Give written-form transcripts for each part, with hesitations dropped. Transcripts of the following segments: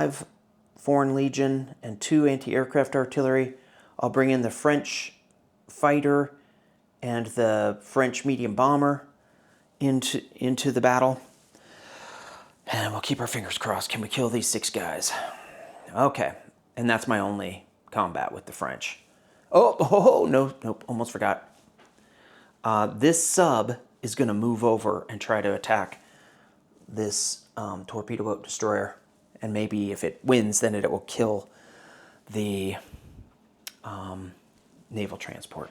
5 Foreign Legion and 2 anti-aircraft artillery. I'll bring in the French fighter and the French medium bomber into the battle. And we'll keep our fingers crossed. Can we kill these 6 guys? Okay. And that's my only combat with the French. Oh, no, nope, almost forgot. This sub is going to move over and try to attack this torpedo boat destroyer. And maybe if it wins, then it will kill the naval transport.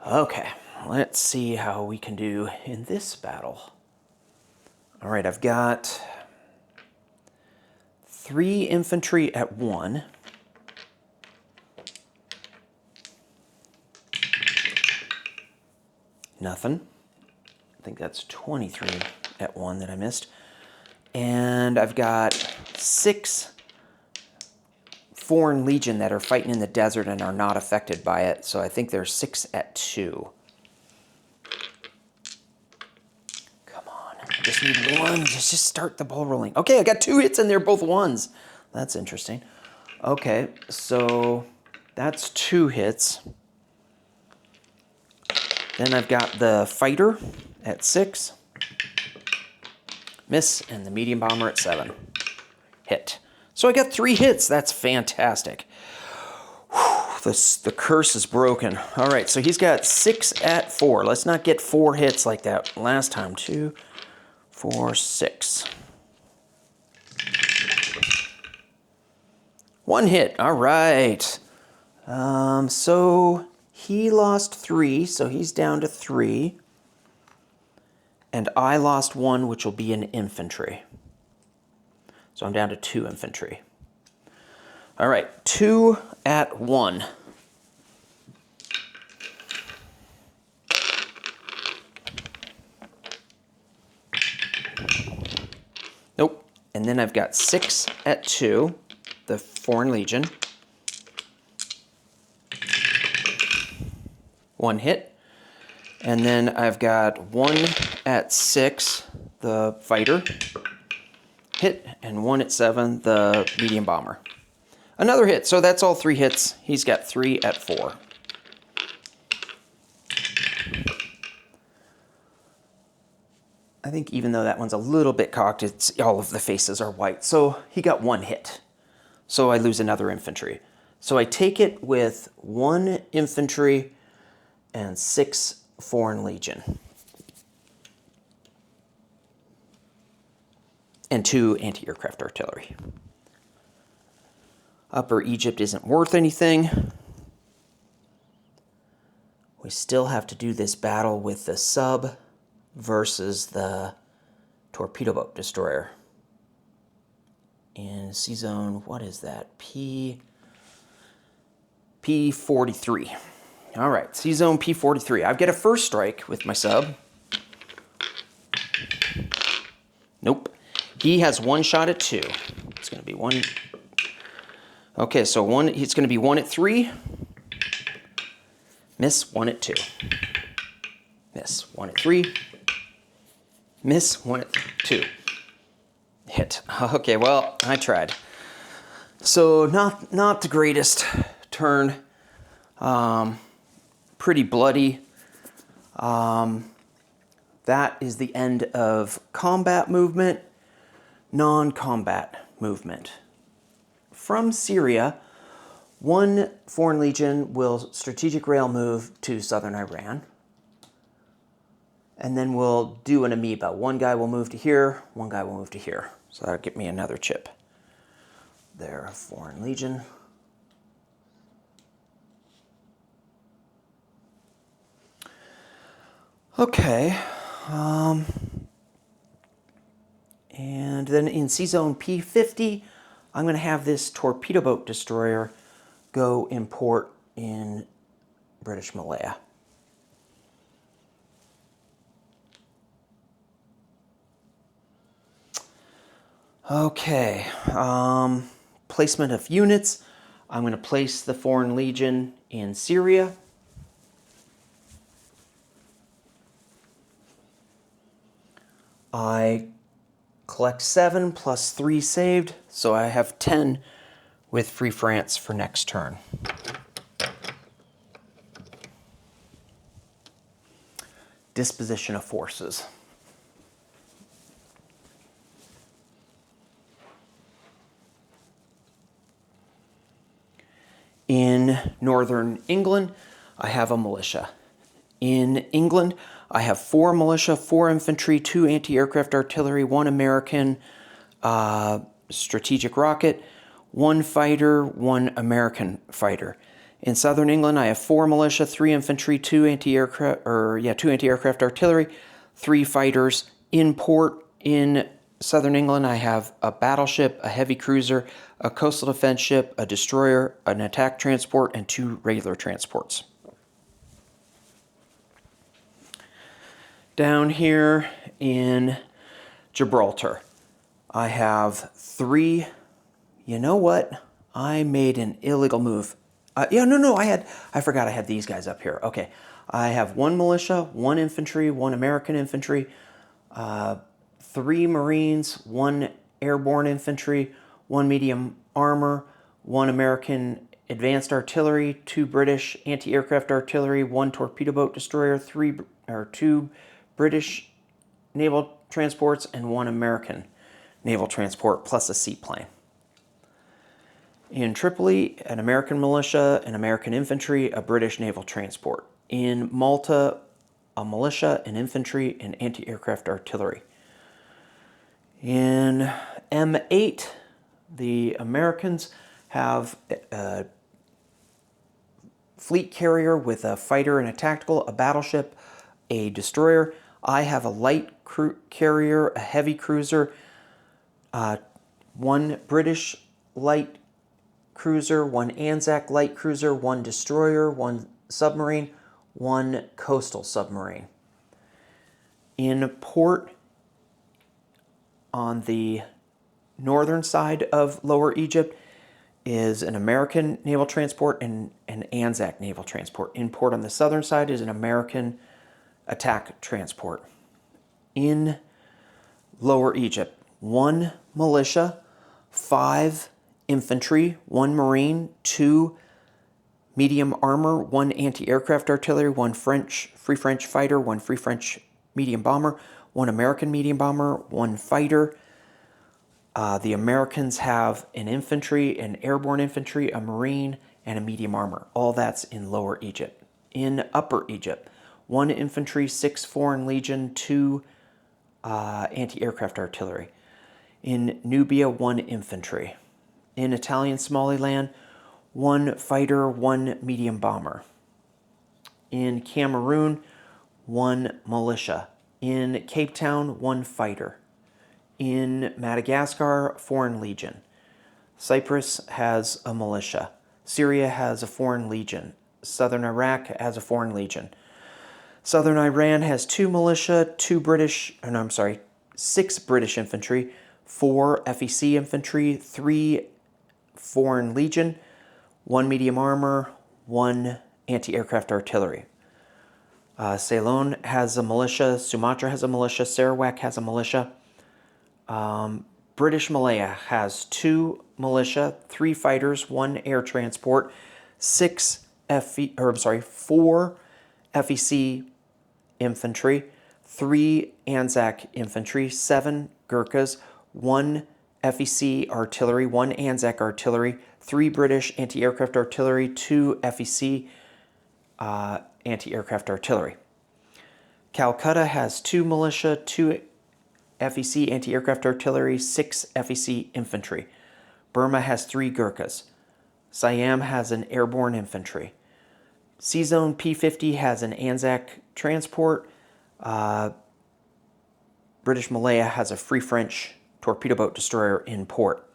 Okay, let's see how we can do in this battle. All right, I've got 3 infantry at 1. Nothing. I think that's 23 at 1 that I missed. And I've got 6 Foreign Legion that are fighting in the desert and are not affected by it. So I think there's 6 at 2. Come on. I just need 1. Just start the ball rolling. Okay, I got 2 hits and they're both 1s. That's interesting. Okay, so that's 2 hits. Then I've got the fighter at 6. Miss, and the medium bomber at 7. Hit. So I got 3 hits. That's fantastic. Whew, the curse is broken. All right, so he's got 6 at 4. Let's not get 4 hits like that last time. 2, 4, 6. 1 hit. All right. So he lost 3, so he's down to 3. And I lost 1, which will be an infantry. So I'm down to 2 infantry. All right, 2 at 1. Nope. And then I've got 6 at 2, the Foreign Legion. 1 hit. And then I've got 1 at 6, the fighter. Hit. And 1 at 7, the medium bomber. Another hit. So that's all 3 hits. He's got 3 at 4. I think even though that one's a little bit cocked, it's all of the faces are white. So he got 1 hit. So I lose another infantry. So I take it with 1 infantry and 6 Foreign Legion. And 2 anti-aircraft artillery. Upper Egypt isn't worth anything. We still have to do this battle with the sub versus the torpedo boat destroyer. In C zone, what is that? P43. All right, C zone P43. I've got a first strike with my sub. Nope. He has 1 shot at 2. It's going to be 1. Okay, so it's going to be 1 at 3. Miss. 1 at 2. Miss. 1 at 3. Miss. 1 at 2. Hit. Okay, well, I tried. So not the greatest turn. Pretty bloody. That is the end of combat movement. Non-combat movement. From Syria, 1 Foreign Legion will strategic rail move to southern Iran. And then we'll do an amoeba. 1 guy will move to here, 1 guy will move to here. So that'll get me another chip. There, Foreign Legion. Okay. And then in C zone P50, I'm going to have this torpedo boat destroyer go in port in British Malaya. Okay, placement of units. I'm going to place the Foreign Legion in Syria. I Collect 7 plus 3 saved, so I have 10 with Free France for next turn. Disposition of forces. In northern England, I have a militia. In England, I have 4 militia, 4 infantry, 2 anti-aircraft artillery, 1 American strategic rocket, 1 fighter, 1 American fighter. In southern England, I have 4 militia, 3 infantry, 2 anti-aircraft artillery, 3 fighters. In port in southern England, I have a battleship, a heavy cruiser, a coastal defense ship, a destroyer, an attack transport, and 2 regular transports. Down here in Gibraltar, I have 3. You know what? I made an illegal move. I forgot I had these guys up here. Okay. I have 1 militia, 1 infantry, 1 American infantry, 3 Marines, 1 airborne infantry, 1 medium armor, 1 American advanced artillery, 2 British anti-aircraft artillery, 1 torpedo boat destroyer, 2 British naval transports, and 1 American naval transport, plus a seaplane. In Tripoli, an American militia, an American infantry, a British naval transport. In Malta, a militia, an infantry, and anti-aircraft artillery. In M8, the Americans have a fleet carrier with a fighter and a tactical, a battleship, a destroyer. I have a light carrier, a heavy cruiser, 1 British light cruiser, 1 Anzac light cruiser, 1 destroyer, 1 submarine, 1 coastal submarine. In port on the northern side of Lower Egypt is an American naval transport and an Anzac naval transport. In port on the southern side is an American attack transport. In Lower Egypt, 1 militia, 5 infantry, 1 marine, 2 medium armor, 1 anti-aircraft artillery, 1 Free French fighter, 1 Free French medium bomber, 1 American medium bomber, 1 fighter. The Americans have an infantry, an airborne infantry, a marine, and a medium armor. All that's in Lower Egypt. In Upper Egypt, 1 infantry, 6 foreign legion, 2 anti-aircraft artillery. In Nubia, 1 infantry. In Italian Somaliland, 1 fighter, 1 medium bomber. In Cameroon, 1 militia. In Cape Town, 1 fighter. In Madagascar, Foreign Legion. Cyprus has a militia. Syria has a Foreign Legion. Southern Iraq has a Foreign Legion. Southern Iran has 2 militia, 6 British infantry, 4 FEC infantry, 3 Foreign Legion, 1 medium armor, 1 anti-aircraft artillery. Ceylon has a militia, Sumatra has a militia, Sarawak has a militia. British Malaya has 2 militia, 3 fighters, 1 air transport, 4 FEC infantry, 3 Anzac infantry, 7 Gurkhas, 1 FEC artillery, 1 Anzac artillery, 3 British anti-aircraft artillery, 2 FEC anti-aircraft artillery. Calcutta has 2 militia, 2 FEC anti-aircraft artillery, 6 FEC infantry. Burma has 3 Gurkhas. Siam has an airborne infantry. C-Zone P-50 has an Anzac transport. British Malaya has a Free French torpedo boat destroyer in port.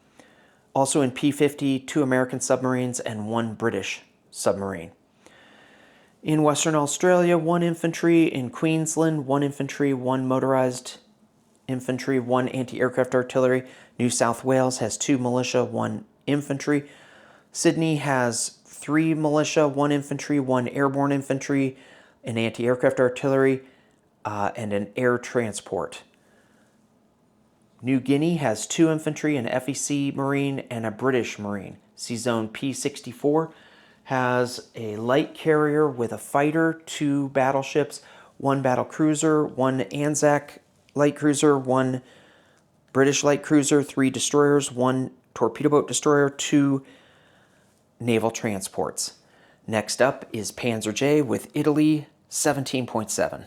Also in P-50, 2 American submarines and 1 British submarine. In Western Australia, 1 infantry. In Queensland, 1 infantry, 1 motorized infantry, 1 anti-aircraft artillery. New South Wales has 2 militia, 1 infantry. Sydney has 3 militia, 1 infantry, 1 airborne infantry, an anti-aircraft artillery, and an air transport. New Guinea has 2 infantry, an FEC Marine, and a British Marine. Sea Zone P-64 has a light carrier with a fighter, 2 battleships, 1 battle cruiser, 1 Anzac light cruiser, 1 British light cruiser, 3 destroyers, 1 torpedo boat destroyer, 2 naval transports. Next up is Panzer J with Italy 17.7.